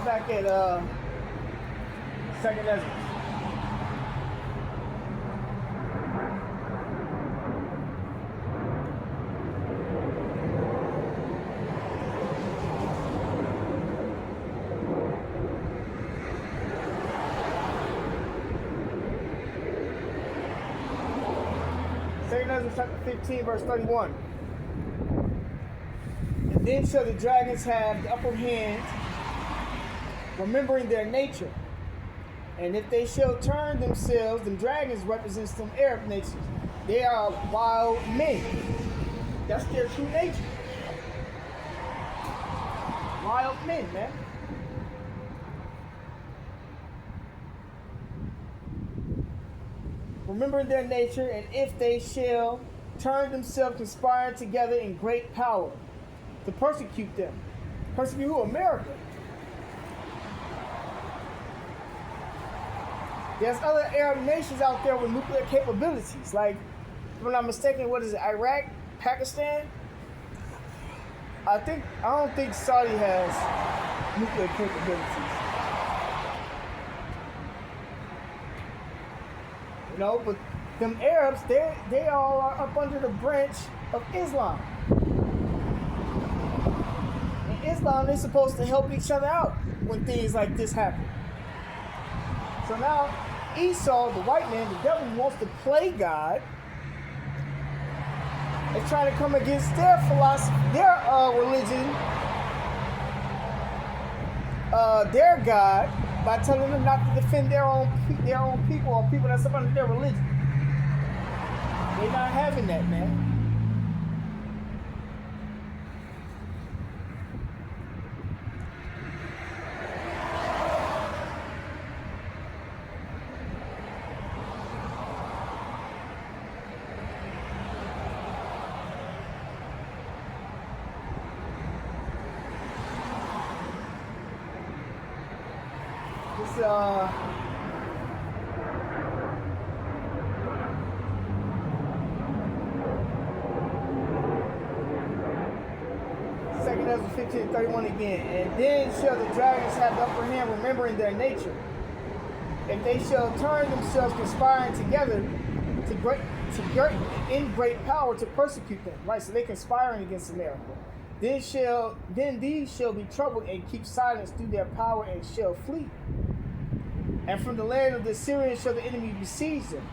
back at Second Ezra. Second Ezra chapter 15, verse 31. And then shall the dragons have the upper hand, remembering their nature. And if they shall turn themselves, them dragons represents them Arab nations. They are wild men. That's their true nature. Wild men, man. Remembering their nature, and if they shall turn themselves, conspire together in great power to persecute them. Persecute who? America. There's other Arab nations out there with nuclear capabilities. Like, if I'm not mistaken, what is it? Iraq, Pakistan? I don't think Saudi has nuclear capabilities. You know, but them Arabs, they all are up under the branch of Islam. In Islam, they're supposed to help each other out when things like this happen. So now, Esau, the white man, the devil, wants to play God and trying to come against their philosophy, their religion, their God, by telling them not to defend their own people or people that's up under their religion. They're not having that, man. Second Ezra 15:31 again. And then shall the dragons have the upper hand, remembering their nature. If they shall turn themselves, conspiring together in great power to persecute them. Right, so they're conspiring against America. Then these shall be troubled and keep silence through their power and shall flee. And from the land of the Syrians shall the enemy besiege them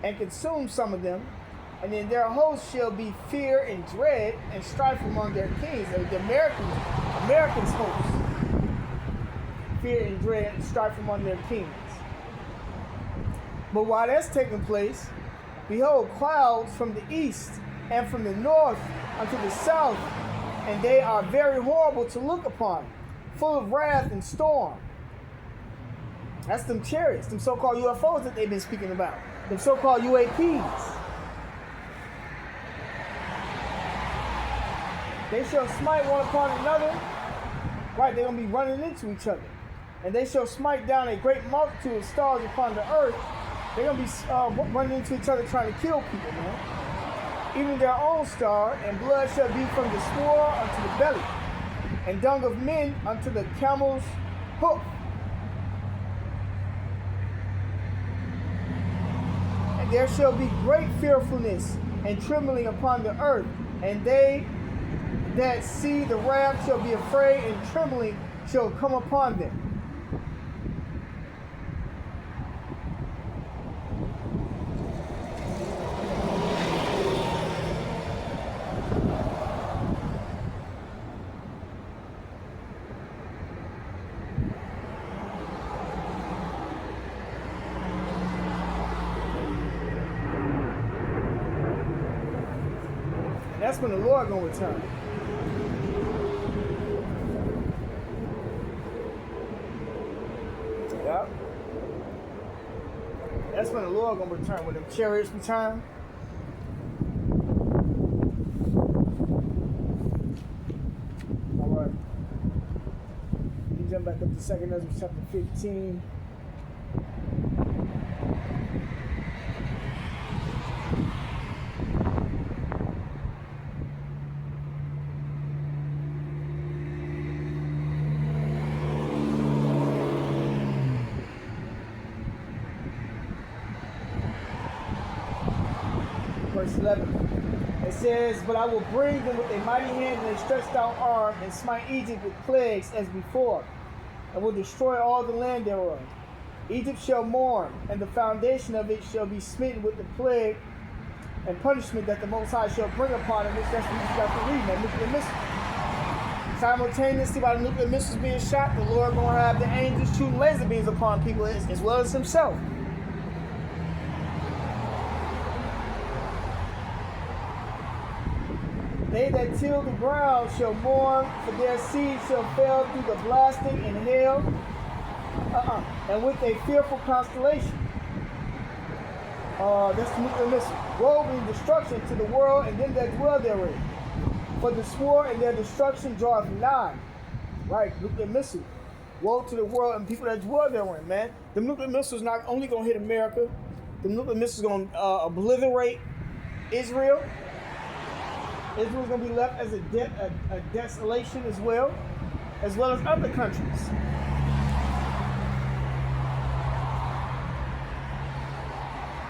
and consume some of them. And in their hosts shall be fear and dread and strife among their kings. The Americans' hosts. Fear and dread and strife among their kings. But while that's taking place, behold, clouds from the east and from the north unto the south, and they are very horrible to look upon, full of wrath and storm. That's them chariots, them so-called UFOs that they've been speaking about, them so-called UAPs. They shall smite one upon another. Right, they're going to be running into each other. And they shall smite down a great multitude of stars upon the earth. They're going to be running into each other trying to kill people, man. Even their own star, and blood shall be from the sword unto the belly, and dung of men unto the camel's hoof. And there shall be great fearfulness and trembling upon the earth, and they that see the wrath shall be afraid, and trembling shall come upon them. And that's when the Lord gonna return. Yep. That's when the Lord gonna return, when the chariots return. All right. You jump back up to 2 Ezra chapter 15. verse 11. It says, "But I will bring them with a mighty hand and a stretched out arm, and smite Egypt with plagues as before, and will destroy all the land thereof. Egypt shall mourn, and the foundation of it shall be smitten with the plague and punishment that the Most High shall bring upon it." Which that's what you got to read, man. Nuclear missiles. Simultaneously, while the nuclear missiles being shot, the Lord gonna have the angels shooting laser beams upon people as well as Himself. They that till the ground shall mourn, for their seed shall fail through the blasting and hail, and with a fearful constellation. That's the nuclear missile. Woe and destruction to the world and them that dwell therein. For the sword and their destruction draweth nigh. Right, nuclear missile. Woe to the world and people that dwell therein, man. The nuclear missiles not only gonna hit America, the nuclear missiles gonna obliterate Israel. Israel's going to be left as a desolation as well as other countries.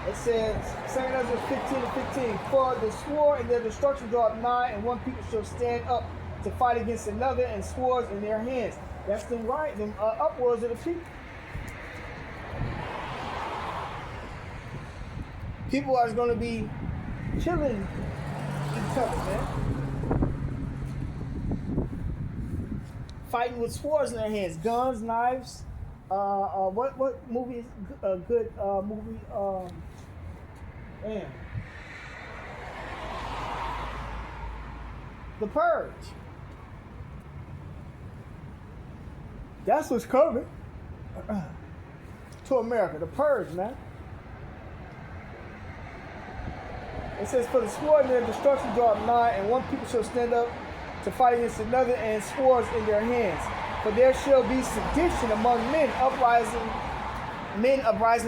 It says, 2 Ezra 15:15, "For the sword and their destruction draw nigh, and one people shall stand up to fight against another, and swords in their hands." That's them upwards of the people. People are going to be killing each other, man. Fighting with swords in their hands, guns, knives. What movie is a good movie? The Purge. That's what's coming to America. The Purge, man. It says, "For the sword and their destruction draw nigh, and one people shall stand up to fight against another, and swords in their hands. For there shall be sedition among men uprising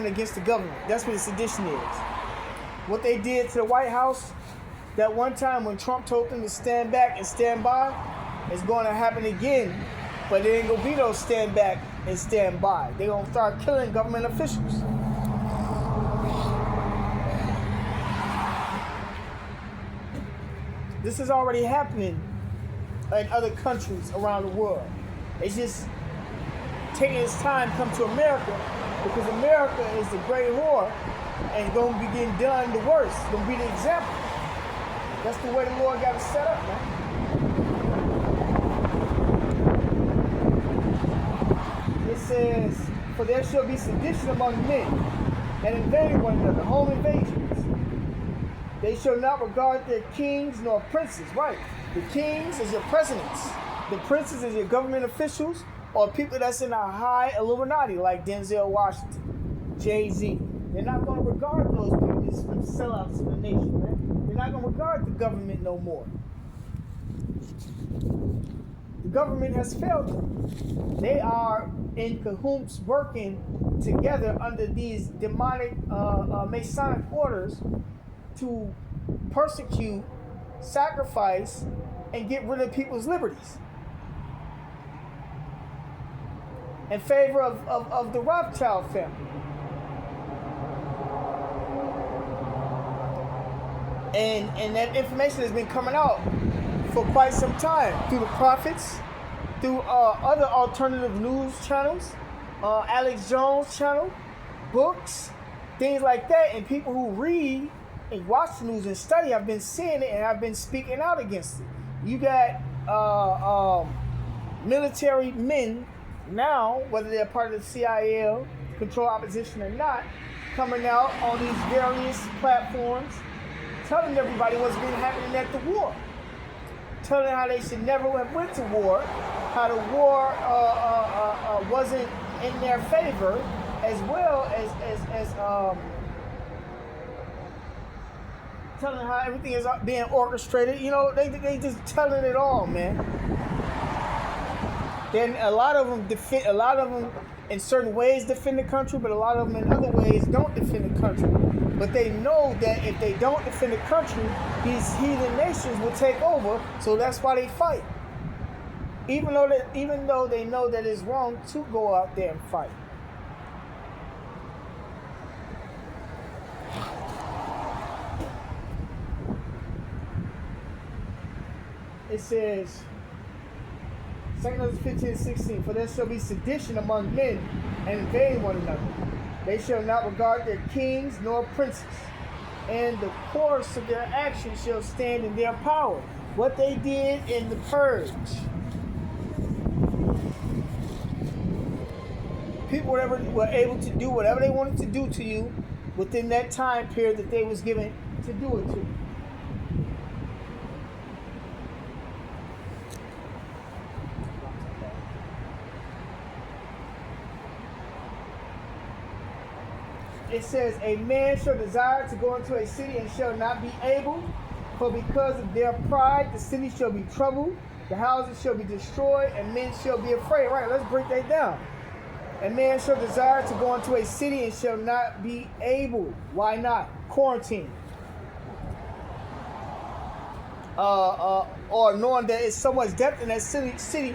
against the government." That's what the sedition is. What they did to the White House that one time when Trump told them to stand back and stand by is going to happen again, but it ain't going to be no stand back and stand by. They're going to start killing government officials. This is already happening in other countries around the world. It's just taking its time to come to America, because America is the great whore and it's going to be getting done the worst. It's going to be the example. That's the way the Lord got it set up, man. It says, "For there shall be sedition among men, and invading one another," home invasions. "They shall not regard their kings nor princes." Right. The kings is your presidents. The princes is your government officials or people that's in a high Illuminati like Denzel Washington, Jay-Z. They're not going to regard those people as sellouts to the nation, man. They're not going to regard the government no more. The government has failed them. They are in cahoots working together under these demonic Masonic orders to persecute, sacrifice, and get rid of people's liberties in favor of the Rothschild family. And that information has been coming out for quite some time through the prophets, through other alternative news channels, Alex Jones channel, books, things like that, and people who read and watch the news and study have been seeing it and have been speaking out against it. You got military men now, whether they're part of the CIA, control opposition or not, coming out on these various platforms, telling everybody what's been happening at the war, telling how they should never have went to war, how the war wasn't in their favor, as well as telling how everything is being orchestrated. You know, they just telling it all, man. Then a lot of them in certain ways defend the country, but a lot of them in other ways don't defend the country. But they know that if they don't defend the country, these heathen nations will take over. So that's why they fight. Even though they know that it's wrong to go out there and fight. it says, 2 15:16, for there shall be sedition among men and invading one another. They shall not regard their kings nor princes, and the course of their actions shall stand in their power. What they did in the purge. People were able to do whatever they wanted to do to you within that time period that they was given to do it to. It says, a man shall desire to go into a city and shall not be able, for because of their pride the city shall be troubled, the houses shall be destroyed, and men shall be afraid. Right, let's break that down. A man shall desire to go into a city and shall not be able. Why not? Quarantine. Or knowing that it's so much depth in that city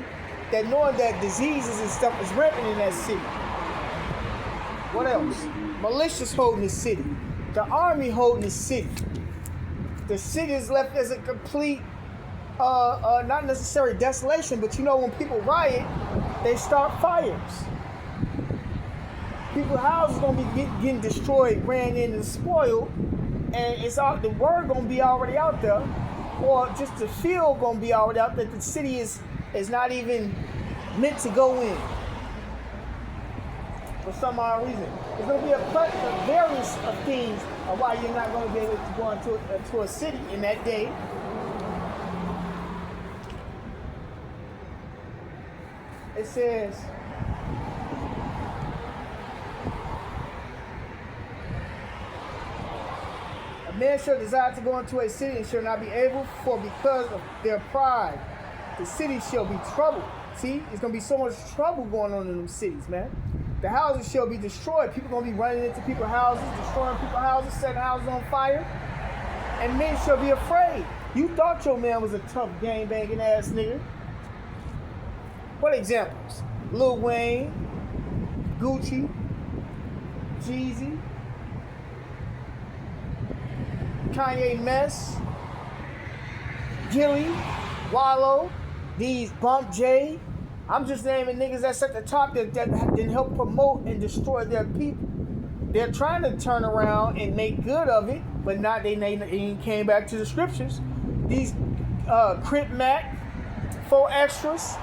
that knowing that diseases and stuff is rampant in that city. What else? Militias holding the city. The army holding the city. The city is left as a complete, not necessarily desolation, but you know when people riot, they start fires. People's houses gonna be getting destroyed, ran in and spoiled, and it's out. The word gonna be already out there, or just the feel gonna be already out that the city is not even meant to go in for some odd reason. There's gonna be a various of things of why you're not gonna be able to go into a city in that day. It says, a man shall desire to go into a city and shall not be able, for because of their pride, the city shall be troubled. See, there's going to be so much trouble going on in them cities, man. The houses shall be destroyed. People going to be running into people's houses, destroying people's houses, setting houses on fire. And men shall be afraid. You thought your man was a tough gang-banging ass nigga. What examples? Lil Wayne, Gucci, Jeezy, Kanye Mess, Gilly, Wallow, these Bump J. I'm just naming niggas that's at the top that didn't help promote and destroy their people. They're trying to turn around and make good of it, but not they came back to the scriptures. These Crip Mac, 4 extras,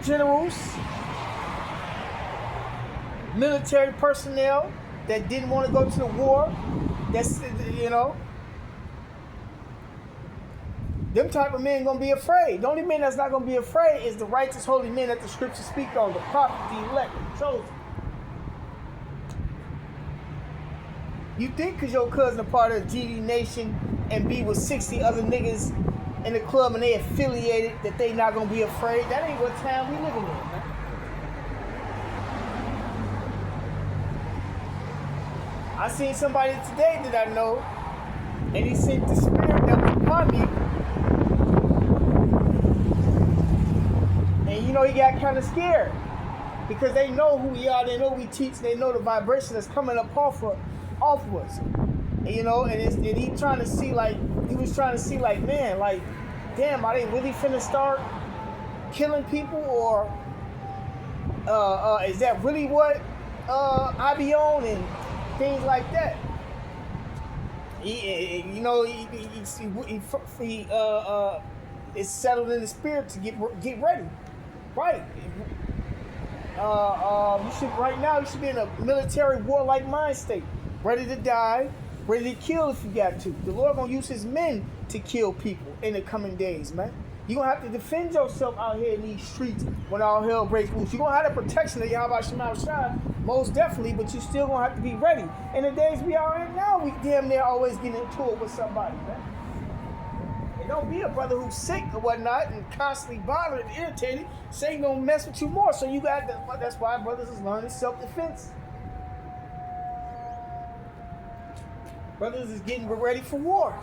generals, military personnel that didn't want to go to the war. That's, you know, them type of men gonna be afraid. The only men that's not gonna be afraid is the righteous holy men that the scriptures speak on, the prophet, the elect, the chosen. You think because your cousin a part of GD Nation and be with 60 other niggas in the club and they affiliated that they not gonna be afraid? That ain't what time we living in, man. I seen somebody today that I know, and he sent the spirit that was upon me. And you know, he got kind of scared because they know who we are, they know we teach, they know the vibration that's coming up off of us. And, you know, and he trying to see like, he was trying to see like, man, like, damn, are they really finna start killing people, or is that really what I be on, and things like that. You know, he is settled in the spirit to get ready, right? You should be in a military warlike mind state, ready to die, ready to kill if you got to. The Lord gonna use His men to kill people in the coming days, man. You gonna have to defend yourself out here in these streets when all hell breaks loose. You gonna have the protection of Yahweh Shema Shai, most definitely, but you still gonna have to be ready. In the days we are in now, we damn near always get into it with somebody, man. And don't be a brother who's sick or whatnot and constantly bothered and irritated. Satan gonna mess with you more. So you got that's why brothers is learning self-defense. Brothers is getting ready for war.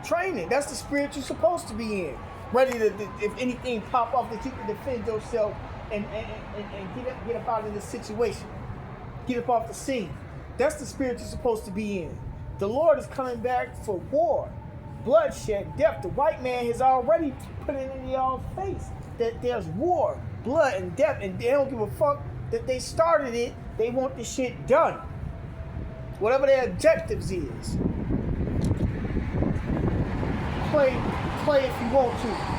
Training. That's the spirit you're supposed to be in. Ready to, if anything pop off, that you can defend yourself and get up out of the situation. Get up off the scene. That's the spirit you're supposed to be in. The Lord is coming back for war, bloodshed, death. The white man has already put it in y'all's face that there's war, blood, and death, and they don't give a fuck that they started it. They want the shit done. Whatever their objectives is. Play if you want to.